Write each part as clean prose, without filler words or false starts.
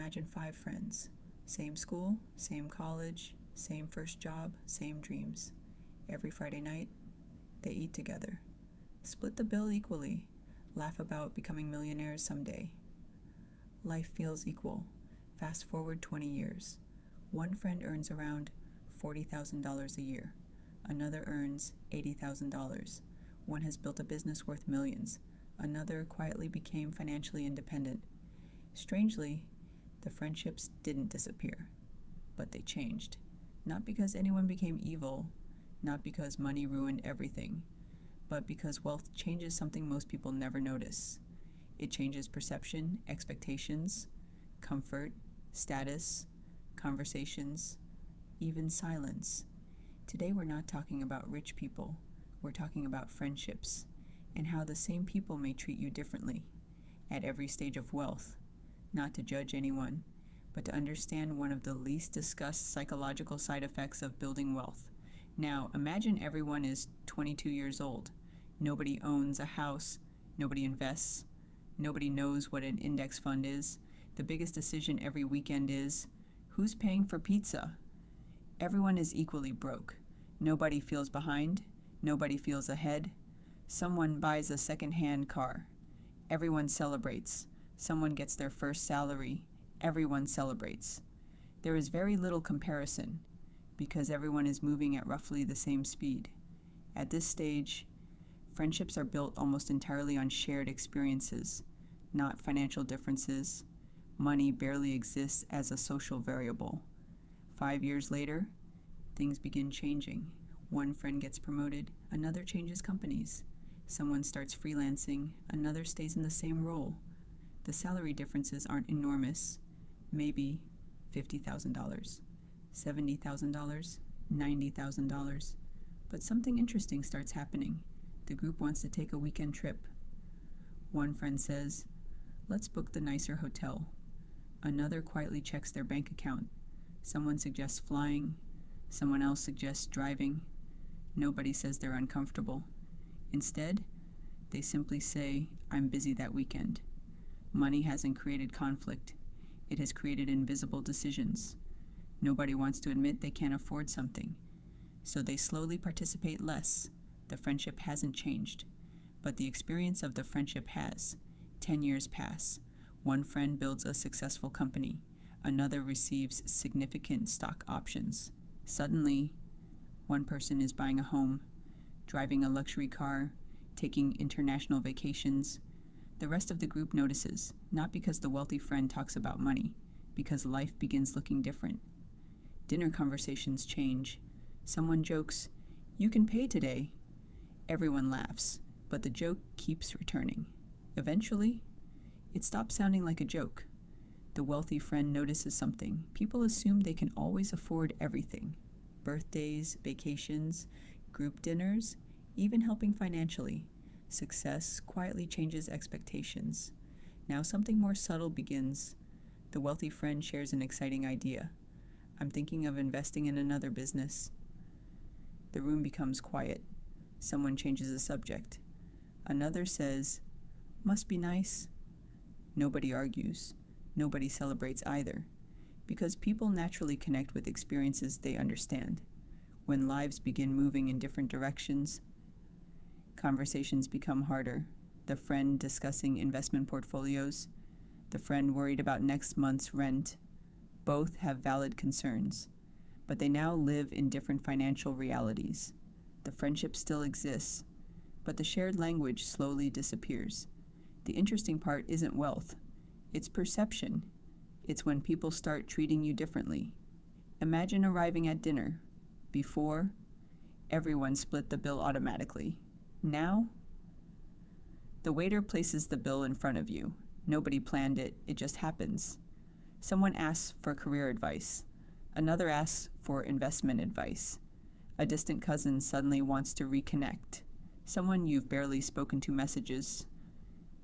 imagine 5 friends. Same school, same college, same first job, same dreams. Every Friday night, they eat together. Split the bill equally. Laugh about becoming millionaires someday. Life feels equal. Fast forward 20 years. One friend earns around $40,000 a year. Another earns $80,000. One has built a business worth millions. Another quietly became financially independent. Strangely, the friendships didn't disappear, but they changed. Not because anyone became evil, not because money ruined everything, but because wealth changes something most people never notice. It changes perception, expectations, comfort, status, conversations, even silence. Today we're not talking about rich people, we're talking about friendships, and how the same people may treat you differently at every stage of wealth, not to judge anyone, but to understand one of the least discussed psychological side effects of building wealth. Now, imagine everyone is 22 years old. Nobody owns a house, nobody invests, nobody knows what an index fund is. The biggest decision every weekend is, who's paying for pizza? Everyone is equally broke. Nobody feels behind, nobody feels ahead. Someone buys a second-hand car. Everyone celebrates. Someone gets their first salary. Everyone celebrates. There is very little comparison because everyone is moving at roughly the same speed. At this stage, friendships are built almost entirely on shared experiences, not financial differences. Money barely exists as a social variable. 5 years later, things begin changing. One friend gets promoted, another changes companies. Someone starts freelancing, another stays in the same role. The salary differences aren't enormous, maybe $50,000, $70,000, $90,000. But something interesting starts happening. The group wants to take a weekend trip. One friend says, "Let's book the nicer hotel." Another quietly checks their bank account. Someone suggests flying. Someone else suggests driving. Nobody says they're uncomfortable. Instead, they simply say, "I'm busy that weekend." Money hasn't created conflict. It has created invisible decisions. Nobody wants to admit they can't afford something, so they slowly participate less. The friendship hasn't changed, but the experience of the friendship has. 10 years pass. One friend builds a successful company. Another receives significant stock options. Suddenly, one person is buying a home, driving a luxury car, taking international vacations. The rest of the group notices, not because the wealthy friend talks about money, because life begins looking different. Dinner conversations change. Someone jokes, "You can pay today." Everyone laughs, but the joke keeps returning. Eventually, it stops sounding like a joke. The wealthy friend notices something. People assume they can always afford everything. Birthdays, vacations, group dinners, even helping financially. Success quietly changes expectations. Now something more subtle begins. The wealthy friend shares an exciting idea. "I'm thinking of investing in another business." The room becomes quiet. Someone changes the subject. Another says, "Must be nice." Nobody argues. Nobody celebrates either, because people naturally connect with experiences they understand. When lives begin moving in different directions, conversations become harder. The friend discussing investment portfolios, the friend worried about next month's rent. Both have valid concerns, but they now live in different financial realities. The friendship still exists, but the shared language slowly disappears. The interesting part isn't wealth, it's perception. It's when people start treating you differently. Imagine arriving at dinner. Before, everyone split the bill automatically. Now, the waiter places the bill in front of you. Nobody planned it, it just happens. Someone asks for career advice. Another asks for investment advice. A distant cousin suddenly wants to reconnect. Someone you've barely spoken to messages,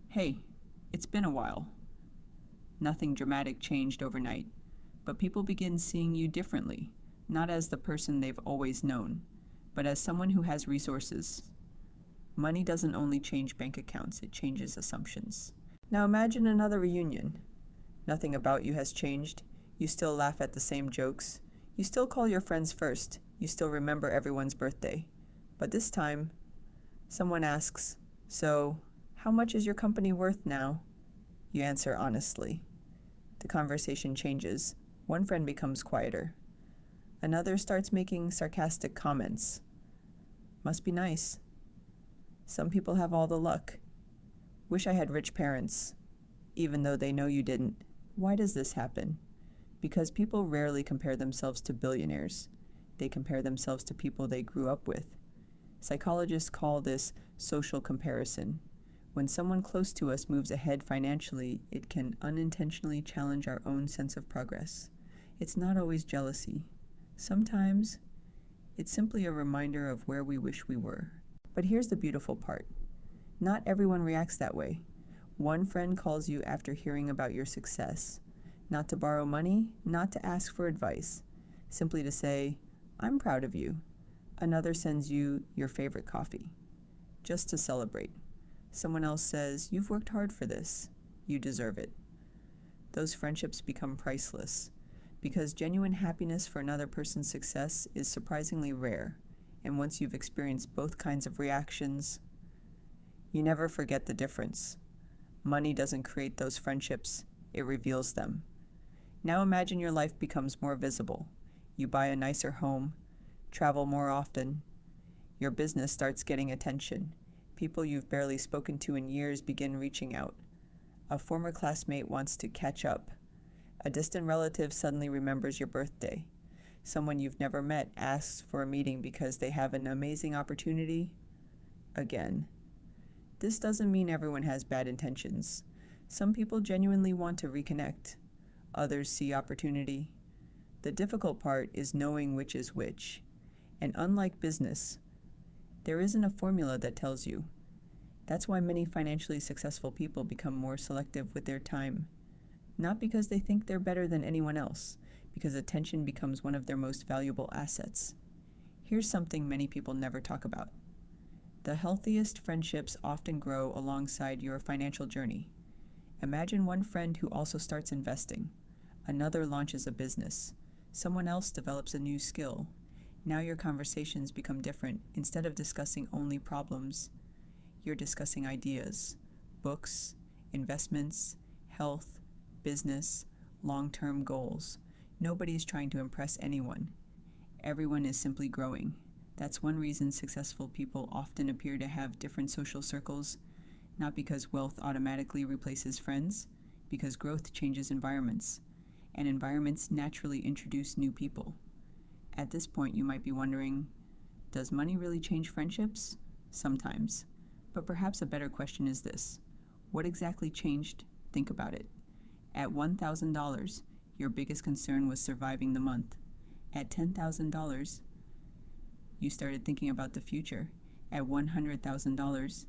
"Hey, it's been a while." Nothing dramatic changed overnight, but people begin seeing you differently, not as the person they've always known, but as someone who has resources. Money doesn't only change bank accounts, it changes assumptions. Now imagine another reunion. Nothing about you has changed. You still laugh at the same jokes. You still call your friends first. You still remember everyone's birthday. But this time, someone asks, "So, how much is your company worth now?" You answer honestly. The conversation changes. One friend becomes quieter. Another starts making sarcastic comments. "Must be nice. Some people have all the luck. Wish I had rich parents." Even though they know you didn't. Why does this happen? Because people rarely compare themselves to billionaires. They compare themselves to people they grew up with. Psychologists call this social comparison. When someone close to us moves ahead financially, it can unintentionally challenge our own sense of progress. It's not always jealousy. Sometimes, it's simply a reminder of where we wish we were. But here's the beautiful part. Not everyone reacts that way. One friend calls you after hearing about your success, not to borrow money, not to ask for advice, simply to say, "I'm proud of you." Another sends you your favorite coffee, just to celebrate. Someone else says, "You've worked hard for this. You deserve it." Those friendships become priceless, because genuine happiness for another person's success is surprisingly rare, and once you've experienced both kinds of reactions, you never forget the difference. Money doesn't create those friendships, it reveals them. Now imagine your life becomes more visible. You buy a nicer home, travel more often. Your business starts getting attention. People you've barely spoken to in years begin reaching out. A former classmate wants to catch up. A distant relative suddenly remembers your birthday. Someone you've never met asks for a meeting because they have an amazing opportunity. Again. This doesn't mean everyone has bad intentions. Some people genuinely want to reconnect. Others see opportunity. The difficult part is knowing which is which. And unlike business, there isn't a formula that tells you. That's why many financially successful people become more selective with their time. Not because they think they're better than anyone else, because attention becomes one of their most valuable assets. Here's something many people never talk about. The healthiest friendships often grow alongside your financial journey. Imagine one friend who also starts investing. Another launches a business. Someone else develops a new skill. Now your conversations become different. Instead of discussing only problems, you're discussing ideas, books, investments, health, business, long-term goals. Nobody's trying to impress anyone. Everyone is simply growing. That's one reason successful people often appear to have different social circles, not because wealth automatically replaces friends, because growth changes environments, and environments naturally introduce new people. At this point, you might be wondering, does money really change friendships? Sometimes. But perhaps a better question is this: what exactly changed? Think about it. At $1,000, your biggest concern was surviving the month. At $10,000, you started thinking about the future. At $100,000,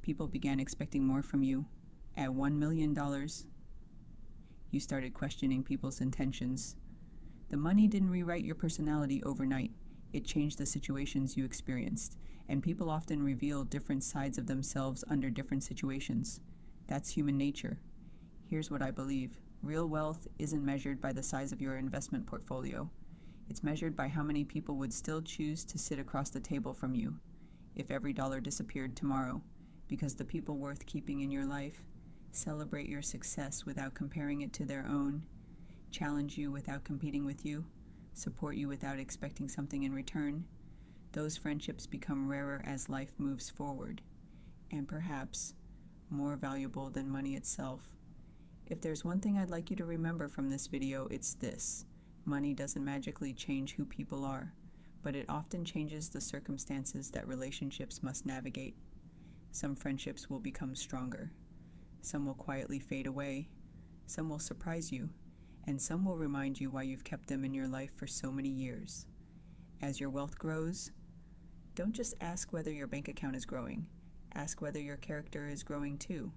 people began expecting more from you. At $1 million, you started questioning people's intentions. The money didn't rewrite your personality overnight. It changed the situations you experienced, and people often reveal different sides of themselves under different situations. That's human nature. Here's what I believe. Real wealth isn't measured by the size of your investment portfolio. It's measured by how many people would still choose to sit across the table from you if every dollar disappeared tomorrow, because the people worth keeping in your life celebrate your success without comparing it to their own, challenge you without competing with you, support you without expecting something in return. Those friendships become rarer as life moves forward, and perhaps more valuable than money itself. If there's one thing I'd like you to remember from this video, it's this. Money doesn't magically change who people are, but it often changes the circumstances that relationships must navigate. Some friendships will become stronger. Some will quietly fade away. Some will surprise you, and some will remind you why you've kept them in your life for so many years. As your wealth grows, don't just ask whether your bank account is growing. Ask whether your character is growing too.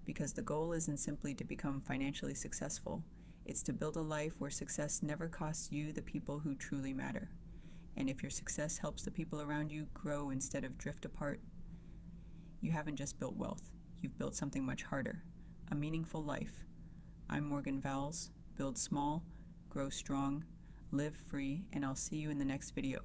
Because the goal isn't simply to become financially successful. It's to build a life where success never costs you the people who truly matter. And if your success helps the people around you grow instead of drift apart, you haven't just built wealth. You've built something much harder, a meaningful life. I'm Morgan Vowles. Build small, grow strong, live free, and I'll see you in the next video.